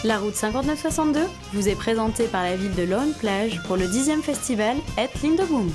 La route 5962 vous est présentée par la ville de Loon-Plage pour le 10e festival Et Lindeboom.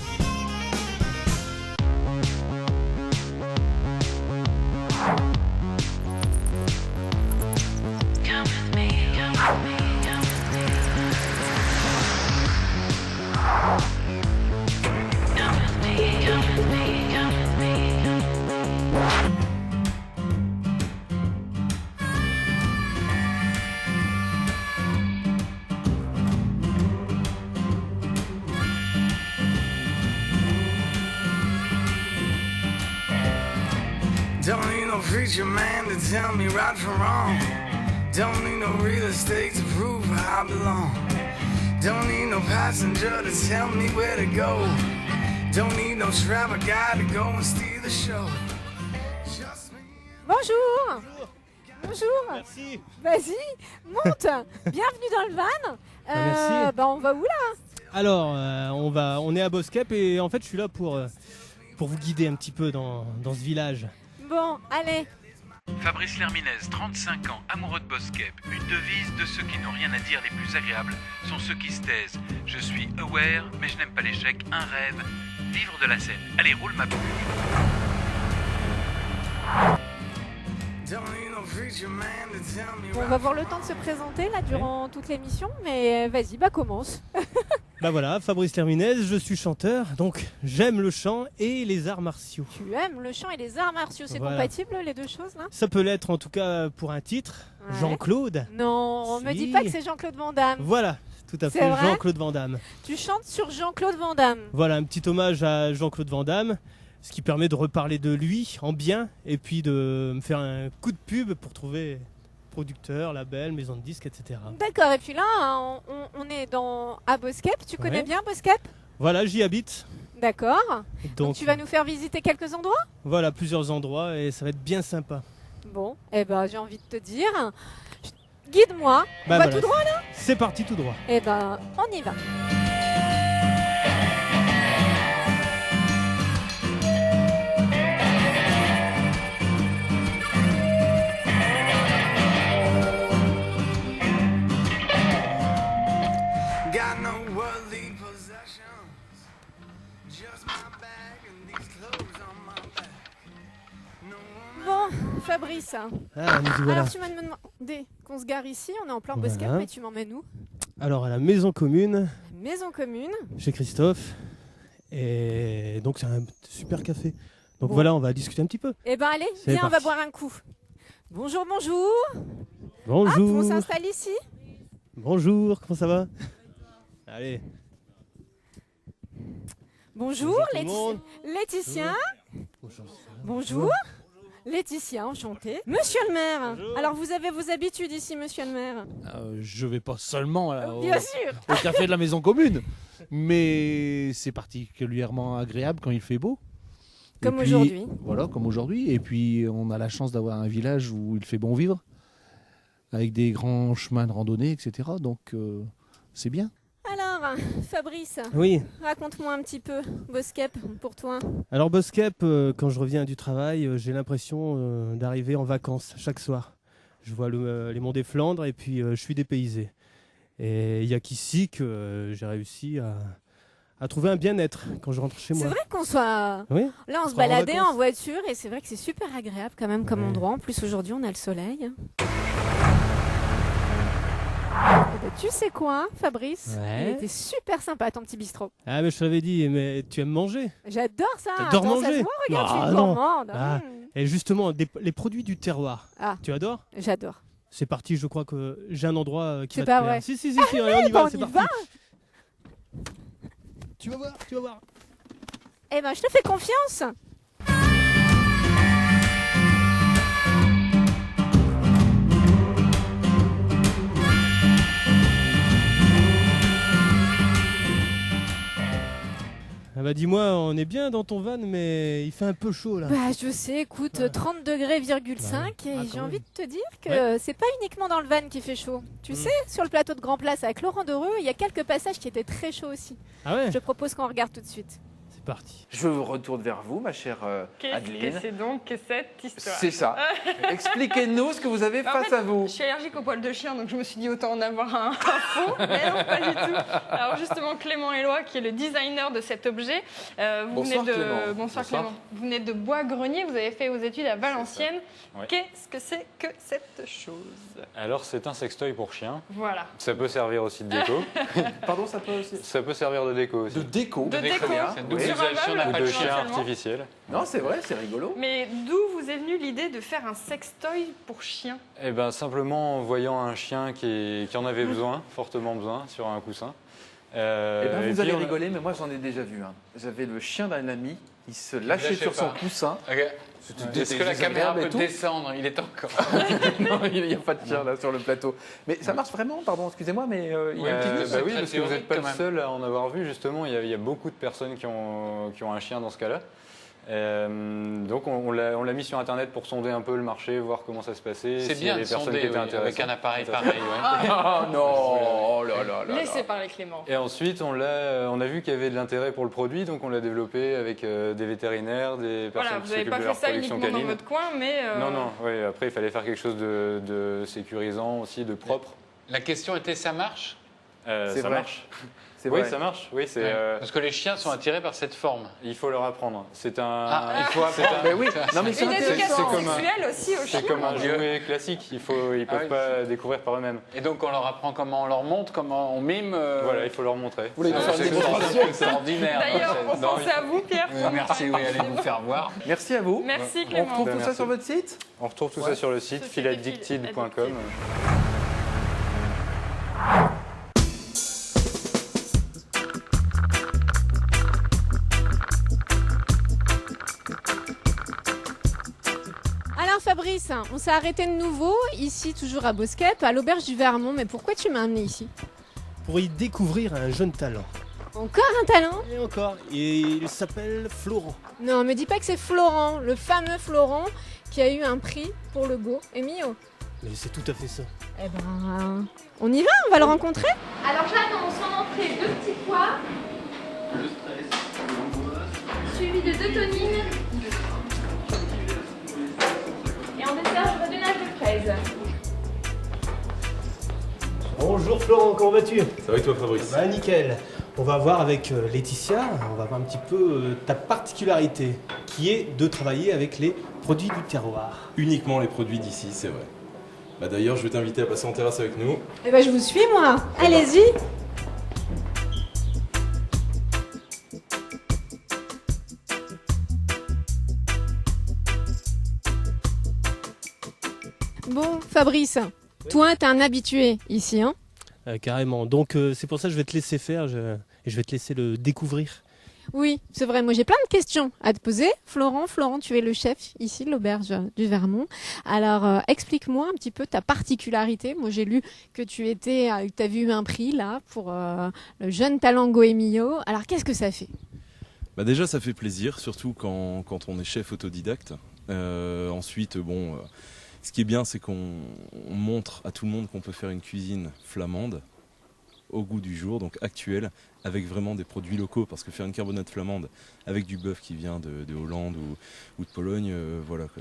Don't need no preacher man to tell me right from wrong. Don't need no real estate to prove where I belong. Don't need no passenger to tell me where to go. Don't need no travel guide to go and steal the show. Just me. Bonjour. Bonjour. Merci. Vas-y, monte. Bienvenue dans le van. Merci. On va où là? Alors, on est à Boskep et en fait, je suis là pour vous guider un petit peu dans ce village. Bon, allez. Fabrice Lerminez, 35 ans, amoureux de Boskep. Une devise de ceux qui n'ont rien à dire, les plus agréables sont ceux qui se taisent. Je suis aware, mais je n'aime pas l'échec. Un rêve, vivre de la scène. Allez, roule ma pub. Don't need no preacher man to tell me Bon, on va avoir le temps de se présenter là durant toute l'émission, mais vas-y, commence. Bah voilà, Fabrice Lerminez, je suis chanteur, donc j'aime le chant et les arts martiaux. Tu aimes le chant et les arts martiaux, c'est Voilà. compatible les deux choses là? Ça peut l'être en tout cas pour un titre, Ouais. Jean-Claude. Non, on me Si. dit pas que c'est Jean-Claude Van Damme. Voilà, tout à C'est fait, vrai Jean-Claude Van Damme. Tu chantes sur Jean-Claude Van Damme. Voilà, un petit hommage à Jean-Claude Van Damme, ce qui permet de reparler de lui en bien et puis de me faire un coup de pub pour trouver producteur, label, maison de disques, etc. D'accord, et puis là, on est à Boskep. Tu connais Ouais. bien Boskep? Voilà, j'y habite. D'accord. Donc Donc tu vas nous faire visiter quelques endroits? voilà, plusieurs endroits et ça va être bien sympa. Bon, eh ben j'ai envie de te dire, guide-moi. On va Bah voilà, tout droit là? C'est parti tout droit. Eh ben, on y va. got no worldly possessions. Just my bag and these clothes on my back. No woman. Bon, Fabrice, Ah, nous y voilà. alors tu m'as demandé qu'on se gare ici, on est en plein Voilà. Boskep, mais tu m'emmènes où? Alors à la maison commune, Maison commune. chez Christophe. Et donc c'est un super café. Donc Bon. voilà, on va discuter un petit peu. Eh ben allez, C'est viens, on va parti. boire un coup. Bonjour, bonjour. Bonjour. On s'installe ici. Bonjour, comment ça va? Allez. Bonjour, tout le monde. Laetitia. Bonjour. Bonjour. Laetitia, enchantée. Monsieur le maire. Bonjour. Alors vous avez vos habitudes ici, monsieur le maire? Je vais pas seulement Bien sûr. au café de la maison commune, mais c'est particulièrement agréable quand il fait beau. Et Comme puis, aujourd'hui. Voilà, comme aujourd'hui. Et puis on a la chance d'avoir un village où il fait bon vivre, avec des grands chemins de randonnée, etc. Donc c'est bien. Alors, Fabrice, Oui. raconte-moi un petit peu Boskep pour toi. Alors Boskep, quand je reviens du travail, j'ai l'impression d'arriver en vacances chaque soir. Je vois les monts des Flandres et puis je suis dépaysé. Et il n'y a qu'ici que j'ai réussi à trouver un bien-être quand je rentre chez C'est moi. vrai qu'on soit... Oui. Là, on se Soit en baladait vacances. en voiture et c'est vrai que c'est super agréable quand même comme Ouais. endroit. En plus, aujourd'hui, on a le soleil. Eh ben, tu sais quoi, Fabrice? Ouais. Il était super sympa, ton petit bistrot. Ah mais je t'avais dit, mais tu aimes manger. J'adore ça. T'adores Attends, ça manger? se voit, regarde, je suis Ah, une non. gourmande. Ah. Et justement, les produits du terroir, Ah. tu adores? J'adore. C'est parti, je crois que j'ai un endroit qui C'est va pas te plaire. vrai. Si, allez, on y bah, va, on c'est y parti. va. Tu vas voir, tu vas voir. Eh ben, je te fais confiance. Ah bah dis-moi, on est bien dans ton van, mais il fait un peu chaud là. Bah, je sais, écoute, Ouais. 30 degrés,5 et Ah, j'ai quand envie même. de te dire que c'est pas uniquement dans le van qui fait chaud. Tu sais, sur le plateau de Grand Place avec Laurent Dereux, il y a quelques passages qui étaient très chauds aussi. Ah ouais, Je propose qu'on regarde tout de suite. c'est parti. Je retourne vers vous, ma chère Qu'est-ce Adeline. que c'est donc que cette histoire? C'est ça. Expliquez-nous ce que vous avez face à vous. Je suis allergique aux poils de chien, donc je me suis dit autant en avoir un faux, mais non, pas du tout. Alors justement, Clément Éloi, qui est le designer de cet objet, Bonsoir, Clément. Bonsoir Clément. Vous venez de Bois-Grenier, vous avez fait vos études à Valenciennes. Ouais. Qu'est-ce que c'est que cette chose? Alors, c'est un sextoy pour chien. Voilà. Ça peut servir aussi de déco. Pardon, ça peut aussi. Ça peut servir de déco aussi. De déco. De déco. C'est Oui. Sur un meuble, Ou de chien éventuellement. artificiel. Non, c'est vrai, c'est rigolo. Mais d'où vous est venue l'idée de faire un sextoy pour chien? Eh bien, simplement en voyant un chien qui en avait besoin, fortement besoin, sur un coussin. Eh ben, et vous puis allez on a- rigoler, mais moi j'en ai déjà vu un. J'avais le chien d'un ami, il se lâchait lâchait sur son pas. coussin. C'était Est-ce que la caméra désagréable et peut tout. descendre? Il est encore. Non, il n'y a pas de chien là sur le plateau. Mais ça marche vraiment, pardon, excusez-moi, mais il y a une petite liste. Bah oui, très parce que vous théorique, n'êtes pas quand le même. seul à en avoir vu, justement. Il y a beaucoup de personnes qui ont un chien dans ce cas-là. Donc on l'a mis sur Internet pour sonder un peu le marché, voir comment ça se passait. C'est s'il y bien avait de des personnes sonder qui étaient oui, intéressées. avec un appareil pareil. Ouais. Oh non, oh là là là. Laissez parler Clément. Et ensuite, on a vu qu'il y avait de l'intérêt pour le produit, donc on l'a développé avec des vétérinaires, des personnes Voilà, qui vous n'avez s'occupent pas de fait leur ça production uniquement dans canine. votre coin, mais... Non, non, oui, après il fallait faire quelque chose de sécurisant aussi, de propre. La question était, ça marche? C'est Ça vrai. marche. C'est Oui, vrai. ça marche. Oui, c'est. Ouais. Parce que les chiens sont attirés par cette forme. Il faut leur apprendre. C'est un. Ah, il faut apprendre. Ben oui, non mais c'est Une intéressant. éducation comme un- sexuelle aussi aux chiens. C'est comme un Dieu. jouet classique. Ils peuvent oui. pas découvrir par eux-mêmes. Et donc on leur apprend comment on leur montre, comment on mime. Voilà, il faut leur montrer. Vous voulez nous faire une C'est démonstration extraordinaire. D'ailleurs, on Non, pense à vous, Pierre. Oui, merci, oui, allez nous faire voir. Merci à vous. Merci On Clément. retrouve Ben, tout ça merci. sur votre site. On retrouve tout ça sur le site Société philaddicted.com. Alors Fabrice, on s'est arrêté de nouveau, ici toujours à Bosquep, à l'auberge du Vermont. Mais pourquoi tu m'as amené ici? Pour y découvrir un jeune talent. Encore un talent? Et encore, et il s'appelle Florent. Non, me dis pas que c'est Florent, le fameux Florent qui a eu un prix pour le Go et Mio. Mais c'est tout à fait ça. Eh ben, on y va, on va le rencontrer. Alors j'attends son entrée 2 petits pois, suivi de 2 tonines, et en dessert je veux 2 nattes de fraises. Bonjour Florent, comment vas-tu? Ça va et toi Fabrice? Bah nickel. On va voir avec Laetitia, on va voir un petit peu ta particularité, qui est de travailler avec les produits du terroir. Uniquement les produits d'ici, c'est vrai. Bah d'ailleurs, je vais t'inviter à passer en terrasse avec nous. Eh ben, je vous suis moi. Allez-y. Bon, Fabrice, toi, t'es un habitué ici, hein? Carrément. Donc c'est pour ça que je vais te laisser faire et je vais te laisser le découvrir. Oui, c'est vrai. Moi, j'ai plein de questions à te poser. Florent, tu es le chef ici de l'auberge du Vermont. Alors, explique-moi un petit peu ta particularité. Moi, j'ai lu que tu as eu un prix là pour le jeune talent Goemio. Alors, qu'est-ce que ça fait? Bah déjà, ça fait plaisir, surtout quand on est chef autodidacte. Ensuite, ce qui est bien, c'est qu'on montre à tout le monde qu'on peut faire une cuisine flamande au goût du jour, donc actuelle, avec vraiment des produits locaux, parce que faire une carbonate flamande avec du bœuf qui vient de Hollande ou de Pologne,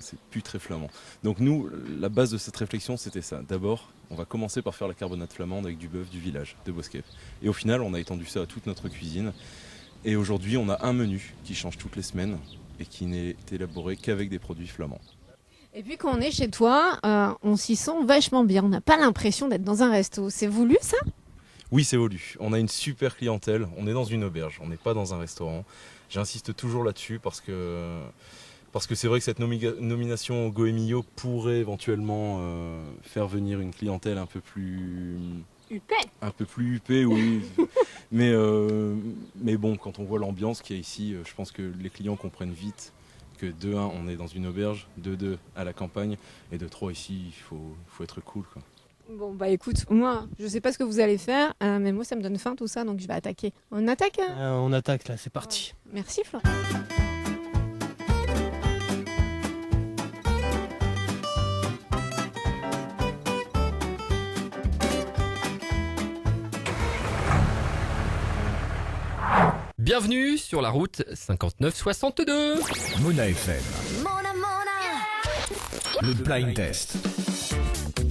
c'est plus très flamand. Donc nous, la base de cette réflexion, c'était ça. D'abord, on va commencer par faire la carbonate flamande avec du bœuf du village de Bosquep. Et au final, on a étendu ça à toute notre cuisine. Et aujourd'hui, on a un menu qui change toutes les semaines et qui n'est élaboré qu'avec des produits flamands. Et puis quand on est chez toi, on s'y sent vachement bien. On n'a pas l'impression d'être dans un resto. C'est voulu ça? Oui, c'est voulu. On a une super clientèle. On est dans une auberge, on n'est pas dans un restaurant. J'insiste toujours là-dessus parce que c'est vrai que cette nomination au Goemio pourrait éventuellement faire venir une clientèle un peu plus huppée, oui. mais bon, quand on voit l'ambiance qu'il y a ici, je pense que les clients comprennent vite que de 1, on est dans une auberge, de 2, à la campagne, et de 3, ici, il faut être cool, quoi. Bon, bah écoute, moi, je sais pas ce que vous allez faire, mais moi, ça me donne faim tout ça, donc je vais attaquer. On attaque? On attaque là, c'est parti. Merci, Florent. Bienvenue sur la route 5962. Mona FM. Le blind test.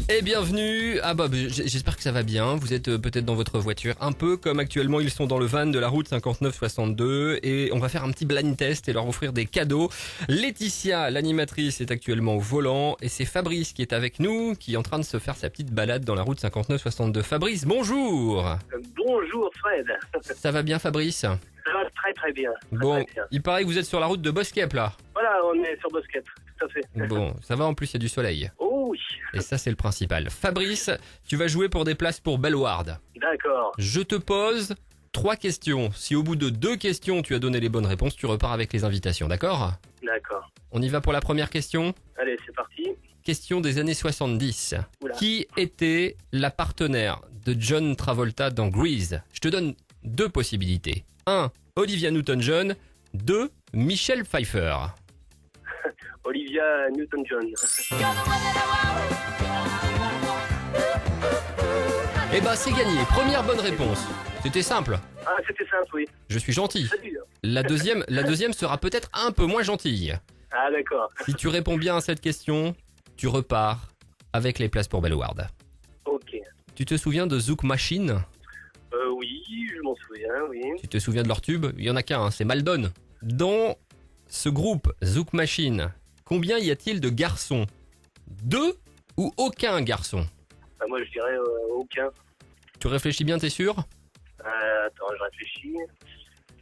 Et bienvenue à Bob. J'espère que ça va bien. Vous êtes peut-être dans votre voiture, un peu comme actuellement ils sont dans le van de la route 5962 et on va faire un petit blind test et leur offrir des cadeaux. Laetitia, l'animatrice, est actuellement au volant et c'est Fabrice qui est avec nous, qui est en train de se faire sa petite balade dans la route 5962. Fabrice, bonjour. Bonjour Fred. Ça va bien Fabrice? Ça va très très bien. Bon, très bien. il paraît que vous êtes sur la route de Boskep là. Voilà, on est sur Boskep, tout à fait. Bon, ça va, en plus il y a du soleil. Oh oui. Et ça c'est le principal. Fabrice, tu vas jouer pour des places pour Bellward. D'accord. Je te pose 3 questions. Si au bout de 2 questions tu as donné les bonnes réponses, tu repars avec les invitations, d'accord? D'accord. On y va pour la première question. Allez, c'est parti. Question des années 70. Oula. Qui était la partenaire de John Travolta dans Grease? Je te donne 2 possibilités. 1. Olivia Newton-John. 2. Michelle Pfeiffer. Olivia Newton-John. Eh ben c'est gagné. Première bonne réponse. C'était simple. Ah, c'était simple, oui. Je suis gentil. Salut. La deuxième sera peut-être un peu moins gentille. Ah, d'accord. Si tu réponds bien à cette question, tu repars avec les places pour Bellward. Ok. Tu te souviens de Zouk Machine? Oui, je m'en souviens, oui. Tu te souviens de leur tube? Il y en a qu'un, c'est Maldon. Dans ce groupe Zouk Machine, combien y a-t-il de garçons? 2 ou aucun garçon? Moi, je dirais aucun. Tu réfléchis bien, t'es sûr? Attends, je réfléchis.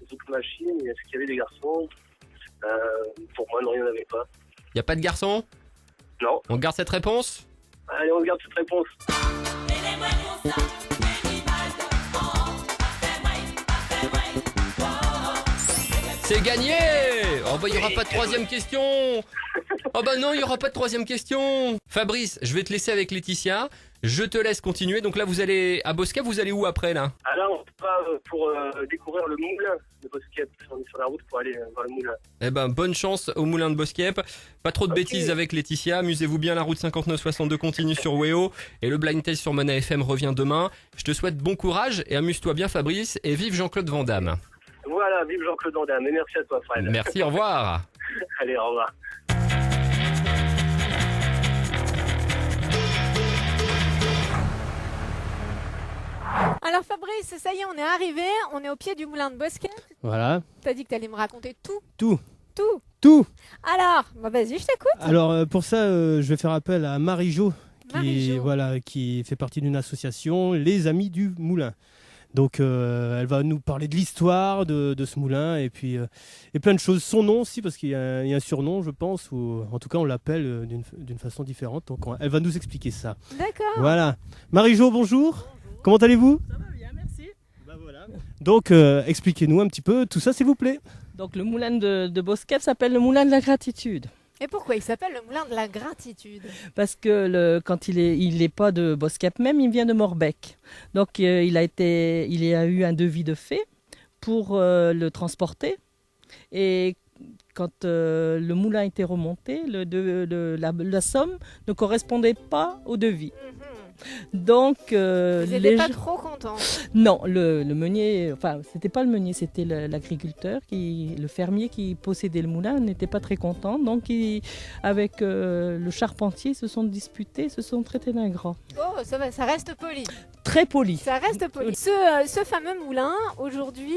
Zouk Machine, est-ce qu'il y avait des garçons? Pour moi, non, il n'y en avait pas. Y a pas de garçons? Non. On garde cette réponse? Allez, on garde cette réponse. C'est gagné! Oh bah il y aura pas de 3e question! Oh bah non, il y aura pas de 3e question! Fabrice, je vais te laisser avec Laetitia. Je te laisse continuer. Donc là, vous allez à Boskep, vous allez où après là? Alors, on va pour découvrir le moulin de Boskep. On est sur la route pour aller voir le moulin. Eh ben, bonne chance au moulin de Boskep. Pas trop de bêtises avec Laetitia. Amusez-vous bien, la route 5962 continue sur Weo. Et le blind test sur Mona FM revient demain. Je te souhaite bon courage et amuse-toi bien, Fabrice. Et vive Jean-Claude Van Damme. Voilà, vive Jean-Claude Van Damme. Et merci à toi, Fred. Merci, au revoir. Allez, au revoir. Alors Fabrice, ça y est, on est arrivé, on est au pied du moulin de Boskep. Voilà. T'as dit que t'allais me raconter tout. Tout. Tout. Alors, bah vas-y, je t'écoute. Alors pour ça, je vais faire appel à Marie-Jo, qui fait partie d'une association, les Amis du Moulin. Donc elle va nous parler de l'histoire de ce moulin et puis et plein de choses. Son nom aussi, parce qu'il y a un surnom, je pense, ou en tout cas on l'appelle d'une façon différente. Donc elle va nous expliquer ça. D'accord. Voilà. Marie-Jo, bonjour. Comment allez-vous? Ça va bien, merci. Donc expliquez-nous un petit peu tout ça, s'il vous plaît. Donc le moulin de Boskep s'appelle le moulin de la gratitude. Et pourquoi il s'appelle le moulin de la gratitude? Parce que quand il est pas de Boskep même, il vient de Morbec. Donc il a eu un devis de fait pour le transporter. Et quand le moulin était remonté, la somme ne correspondait pas au devis. Donc, vous n'étiez pas trop content? Non, le meunier, enfin, c'était pas le meunier, c'était l'agriculteur, le fermier qui possédait le moulin n'était pas très content. Donc, avec le charpentier, ils se sont disputés, se sont traités d'ingrats. Oh, ça va, ça reste poli. Très poli. Ça reste poli. Ce fameux moulin, aujourd'hui,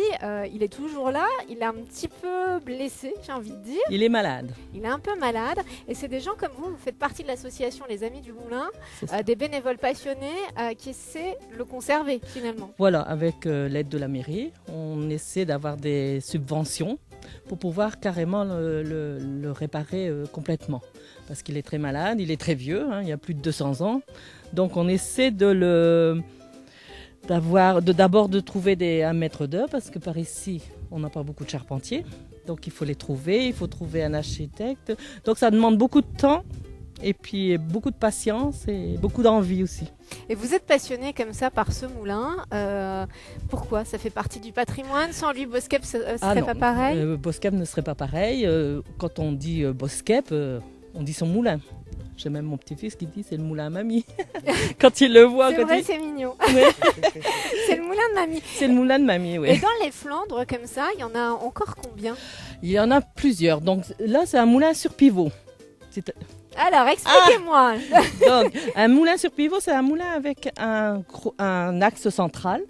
il est toujours là. Il est un petit peu blessé, j'ai envie de dire. Il est malade. Il est un peu malade. Et c'est des gens comme vous, vous faites partie de l'association Les Amis du Moulin, des bénévoles passionnés qui essaient de le conserver finalement. Voilà, avec l'aide de la mairie, on essaie d'avoir des subventions pour pouvoir carrément le réparer complètement. Parce qu'il est très malade, il est très vieux, hein, il a plus de 200 ans. Donc on essaie d'abord de trouver un maître d'œuvre, parce que par ici, on n'a pas beaucoup de charpentiers. Donc il faut les trouver, il faut trouver un architecte. Donc ça demande beaucoup de temps, et puis beaucoup de patience et beaucoup d'envie aussi. Et vous êtes passionné comme ça par ce moulin. Pourquoi? Ça fait partie du patrimoine. Sans lui, Boskep ne serait pas pareil? Boskep ne serait pas pareil. Quand on dit Boskep, on dit son moulin. J'ai même mon petit-fils qui dit c'est le moulin à mamie. Quand il le voit. C'est vrai, c'est mignon. Ouais. C'est le moulin de mamie. C'est le moulin de mamie, oui. Et dans les Flandres, comme ça, il y en a encore combien? Il y en a plusieurs. Donc là, c'est un moulin sur pivot. Alors, expliquez-moi. Donc, un moulin sur pivot, c'est un moulin avec un axe central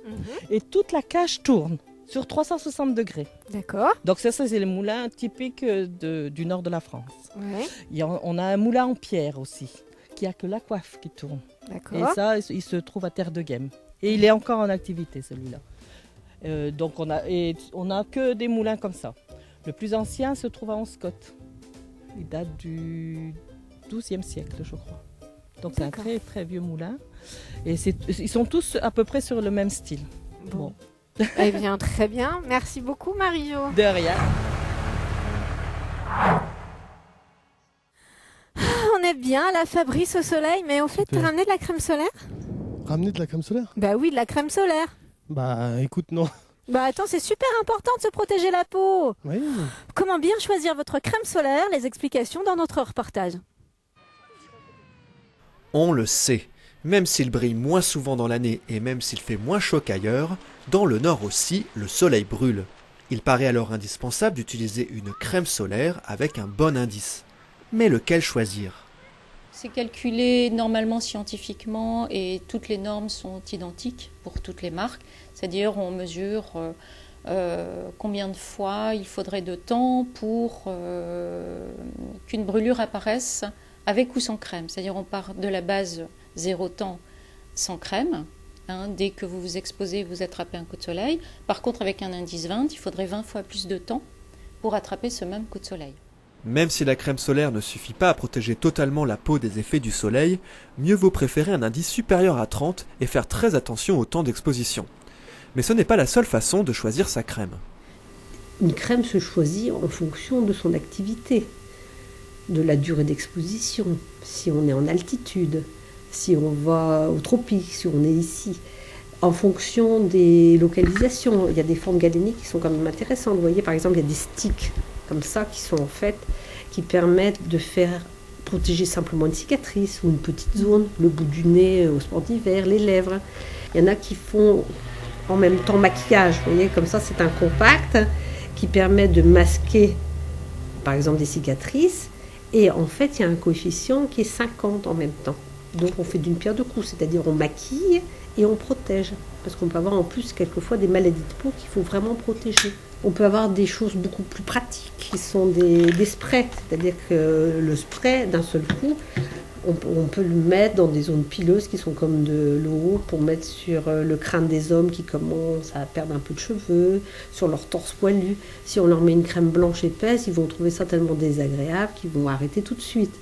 et toute la cage tourne sur 360 degrés. D'accord. Donc ça c'est les moulins typiques du nord de la France. Ouais. On a un moulin en pierre aussi, qui a que la coiffe qui tourne. D'accord. Et ça, il se trouve à Terre de Guêmes. Et il est encore en activité, celui-là. Donc on a que des moulins comme ça. Le plus ancien se trouve à Anscott. Il date du XIIe siècle, je crois. Donc c'est un très très vieux moulin. Et ils sont tous à peu près sur le même style. Bon. Eh bien, très bien. Merci beaucoup, Mario. De rien. On est bien à la Fabrice au soleil, mais au fait, t'as ramené de la crème solaire? Ramener de la crème solaire? Bah oui, de la crème solaire. Bah écoute, non. Bah attends, c'est super important de se protéger la peau. Oui. Comment bien choisir votre crème solaire? Les explications dans notre reportage. On le sait, même s'il brille moins souvent dans l'année et même s'il fait moins chaud qu'ailleurs, dans le nord aussi, le soleil brûle. Il paraît alors indispensable d'utiliser une crème solaire avec un bon indice. Mais lequel choisir? C'est calculé normalement scientifiquement et toutes les normes sont identiques pour toutes les marques. C'est-à-dire on mesure combien de fois il faudrait de temps pour qu'une brûlure apparaisse avec ou sans crème. C'est-à-dire on part de la base 0 temps sans crème. Dès que vous vous exposez, vous attrapez un coup de soleil. Par contre, avec un indice 20, il faudrait 20 fois plus de temps pour attraper ce même coup de soleil. Même si la crème solaire ne suffit pas à protéger totalement la peau des effets du soleil, mieux vaut préférer un indice supérieur à 30 et faire très attention au temps d'exposition. Mais ce n'est pas la seule façon de choisir sa crème. Une crème se choisit en fonction de son activité, de la durée d'exposition, si on est en altitude, si on va au tropique, si on est ici. En fonction des localisations, il y a des formes galéniques qui sont quand même intéressantes. Vous voyez, par exemple, il y a des sticks comme ça qui sont en fait, qui permettent de faire protéger simplement une cicatrice ou une petite zone, le bout du nez au sport d'hiver, les lèvres. Il y en a qui font en même temps maquillage, vous voyez, comme ça c'est un compact qui permet de masquer par exemple des cicatrices et en fait il y a un coefficient qui est 50 en même temps. Donc on fait d'une pierre deux coups, c'est-à-dire on maquille et on protège. Parce qu'on peut avoir en plus quelquefois des maladies de peau qu'il faut vraiment protéger. On peut avoir des choses beaucoup plus pratiques qui sont des sprays. C'est-à-dire que le spray, d'un seul coup, on peut le mettre dans des zones pileuses qui sont comme de l'eau pour mettre sur le crâne des hommes qui commencent à perdre un peu de cheveux, sur leur torse poilu. Si on leur met une crème blanche épaisse, ils vont trouver ça tellement désagréable qu'ils vont arrêter tout de suite.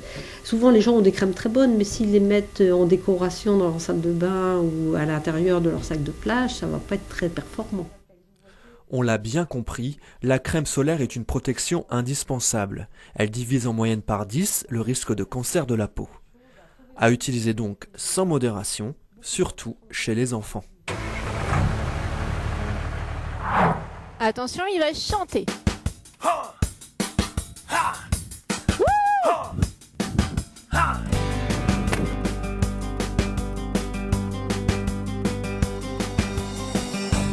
Souvent, les gens ont des crèmes très bonnes, mais s'ils les mettent en décoration dans leur salle de bain ou à l'intérieur de leur sac de plage, ça ne va pas être très performant. On l'a bien compris, la crème solaire est une protection indispensable. Elle divise en moyenne par 10 le risque de cancer de la peau. À utiliser donc sans modération, surtout chez les enfants. Attention, il va chanter.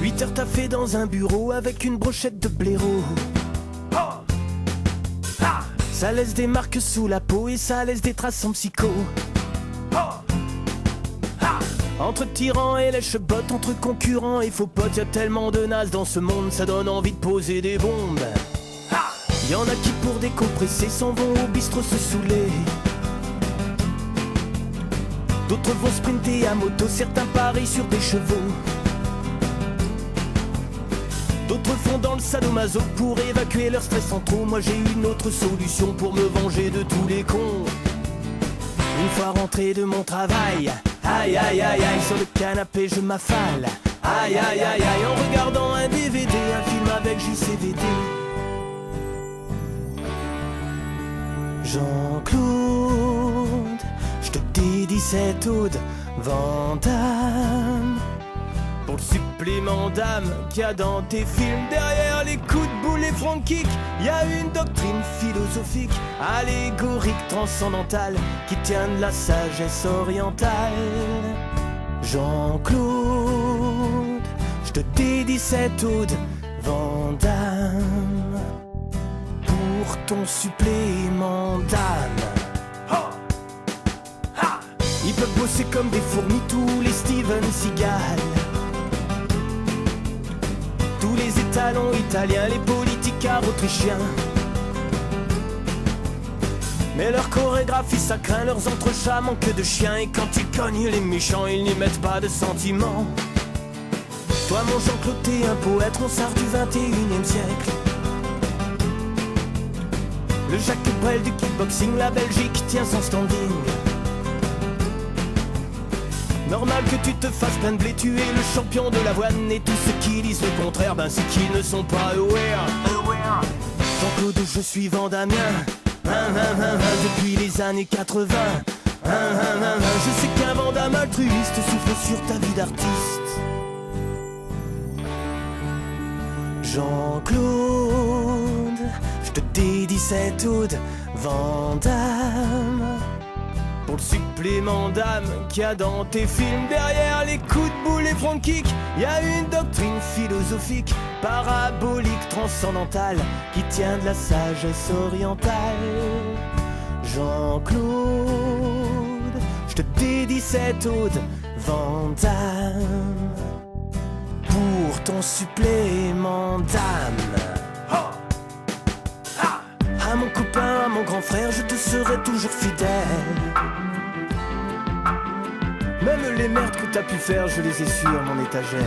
8 heures taffées dans un bureau avec une brochette de blaireau. Ça laisse des marques sous la peau et ça laisse des traces en psycho. Entre tyrans et lèche-bottes, entre concurrents et faux potes, y'a tellement de nazes dans ce monde, ça donne envie de poser des bombes. Y'en a qui pour décompresser s'en vont au bistrot se saouler. D'autres vont sprinter à moto, certains parient sur des chevaux. D'autres font dans le sadomaso pour évacuer leur stress en trop. Moi j'ai une autre solution pour me venger de tous les cons. Une fois rentré de mon travail, aïe aïe aïe aïe, sur le canapé je m'affale. Aïe aïe aïe aïe, en regardant un DVD, un film avec JCVD. Jean-Claude, je te dis 17 Aude, Vandame. Pour le supplément supplément d'âme qu'il y a dans tes films. Derrière les coups de boule et front kick, y a une doctrine philosophique, allégorique, transcendantale, qui tient de la sagesse orientale. Jean-Claude, je te dédie cette ode, Van Damme, pour ton supplément d'âme. Ils peuvent bosser comme des fourmis, tous les Steven Seagal, tous les étalons italiens, les politicards autrichiens. Mais leur chorégraphie ça craint, leurs entrechats manquent de chiens. Et quand ils cognent les méchants, ils n'y mettent pas de sentiments. Toi mon Jean-Claude, t'es un poète, on sort du 21e siècle. Le Jacques Brel du kickboxing, la Belgique tient son standing. Normal que tu te fasses plein de blé, tu es le champion de l'avoine. Et tous ceux qui disent le contraire, ben c'est qu'ils ne sont pas aware. Jean-Claude, je suis vandamien, depuis les années 80. Je sais qu'un Vandame altruiste souffle sur ta vie d'artiste. Jean-Claude, je te dédie cette ode, Van Damme, pour le supplément d'âme qu'il y a dans tes films. Derrière les coups de boule et front kick, y a une doctrine philosophique, parabolique, transcendantale, qui tient de la sagesse orientale. Jean-Claude, je te dédie cette ode, Van Damme, pour ton supplément d'âme. À mon copain, à mon grand frère, je te serai toujours fidèle. Même les merdes que t'as pu faire, je les ai sur mon étagère.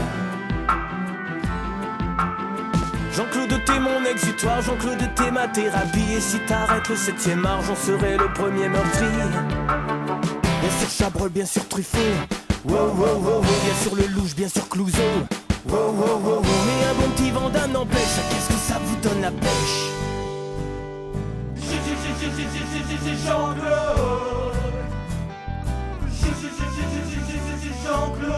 Jean-Claude, t'es mon exutoire, Jean-Claude, t'es ma thérapie. Et si t'arrêtes le 7ème art, j'en serai le premier meurtrier. Bien sûr Chabrol, bien sûr Truffaut, wow, wow, wow, wow. Bien sûr le louche, bien sûr Clouseau, wow, wow, wow, wow. Mais un bon petit Van Damme n'empêche, qu'est-ce que ça vous donne la pêche? C'est Jean-Claude, c'est Jean-Claude.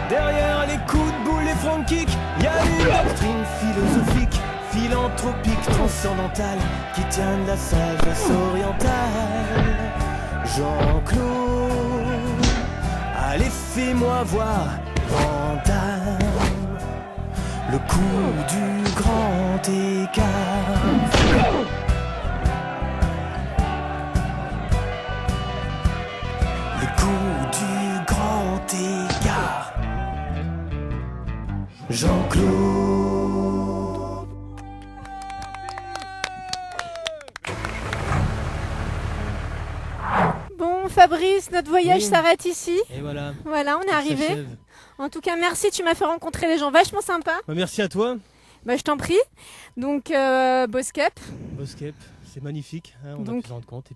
Derrière les coups de boule et front kick, y a une doctrine philosophique, philanthropique, transcendantale, qui tient de la sagesse orientale. Jean-Claude, allez fais-moi voir Van Damme, le coup du grand écart. Le coup du grand écart. Jean-Claude. Bon, Fabrice, notre voyage s'arrête ici. Et voilà. Voilà, on est arrivé. s'achève. En tout cas, merci, tu m'as fait rencontrer des gens vachement sympas. Bah, merci à toi. Bah, je t'en prie. Donc, Boskep. Boskep, c'est magnifique, hein, on a Donc- pu se rendre compte. Et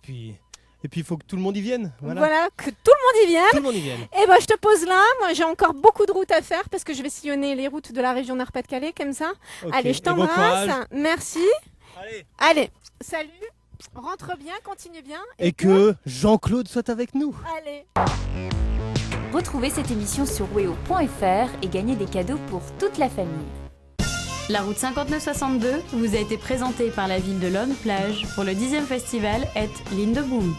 puis il faut que tout le monde y vienne. Voilà, que tout le monde y vienne. Tout le monde y vienne. Et ben, je te pose là. Moi, j'ai encore beaucoup de routes à faire parce que je vais sillonner les routes de la région Nord-Pas-de-Calais comme ça. Ok, Allez, je et bon t'embrasse. courage. Merci. Allez, salut. Rentre bien, continue bien. Et que Jean-Claude soit avec nous. Allez. Retrouvez cette émission sur weo.fr et gagnez des cadeaux pour toute la famille. La route 5962 vous a été présentée par la ville de Lonne-Plage pour le 10e festival at Lindeboom.